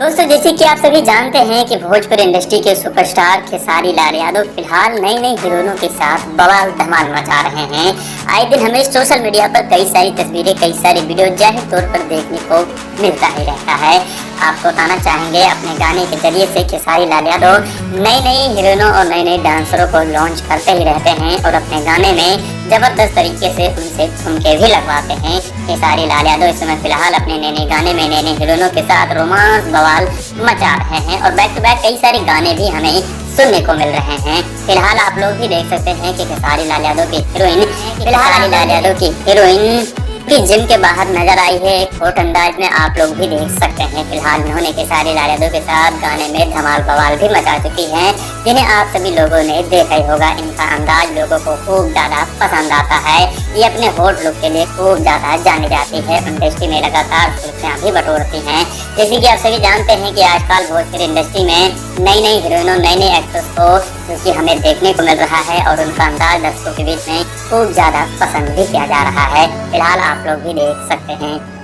दोस्तों, जैसे कि आप सभी जानते हैं कि भोजपुरी इंडस्ट्री के सुपरस्टार खेसारी लाल यादव फिलहाल नई नई हीरोइनों के साथ बवाल धमाल मचा रहे हैं। आए दिन हमें सोशल मीडिया पर कई सारी तस्वीरें, कई सारी वीडियो जाहिर तौर पर देखने को मिलता ही रहता है। आपको बताना चाहेंगे, अपने गाने के जरिए से खेसारी लाल यादव नई नई हीरोइनों और नए नए डांसरों को लॉन्च करते ही रहते हैं और अपने गाने में जबरदस्त तरीके से उनसे ठुमके भी लगवाते हैं। खेसारी लाल यादव इस समय फिलहाल अपने नए नए गाने में नए नए हीरोइनों के साथ रोमांस बवाल मचा रहे हैं और बैक टू बैक कई सारे गाने भी हमें सुनने को मिल रहे हैं। फिलहाल आप लोग भी देख सकते हैं कि खेसारी लाल यादव की हीरोइन की जिम के बाहर नजर आई है। एक हॉट अंदाज में आप लोग भी देख सकते हैं। फिलहाल उन्होंने खेसारी लाल यादव के साथ गाने में धमाल बवाल भी मचा चुकी हैं, जिन्हें आप सभी लोगों ने देखा ही होगा। इनका अंदाज लोगों को खूब ज्यादा पसंद आता है। ये अपने हॉट लुक के लिए खूब ज्यादा जानी जाती है। इंडस्ट्री में लगातार सुर्खियां भी बटोरती हैं। जैसे कि आप सभी जानते हैं कि आजकल भोजपुरी इंडस्ट्री में नई नई हीरोइनों, नए नए एक्टर्स को क्योंकि हमें देखने को मिल रहा है और उनका अंदाज दर्शकों के बीच में खूब ज्यादा पसंद भी किया जा रहा है। फिलहाल आप लोग भी देख सकते हैं।